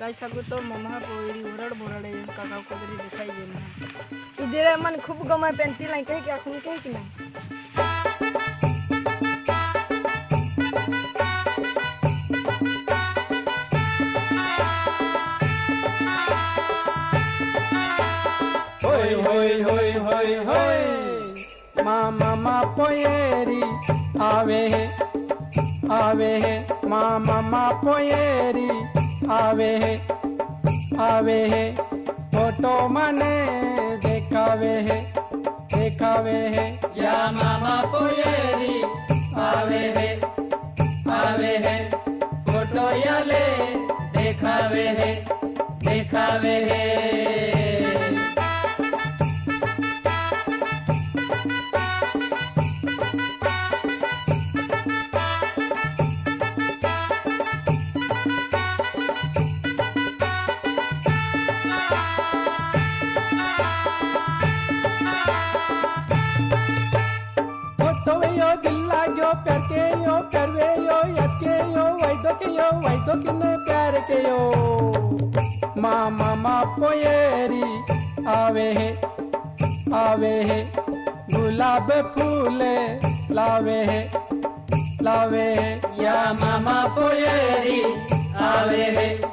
गाय सकू तो मम्मा पोरी ओरड बोरडे काका कोदरी दिखाई देना तू देरे मन खूब गमा पेंटी लाई कह के अखन कह कि ना होय होय होय होय होय मामा पोयेरी आवे है मामा पोयेरी आवे है फोटो मने देखावे है या मामा पोयेरी आवे है फोटो याले देखावे है फोटो यो दिल लाग्यो प्यार के यो करवे यो याद के यो वैदो किने प्यार के यो मामा पोयेरी आवे है गुलाब फूले लावे है या मामा पोयेरी आवे है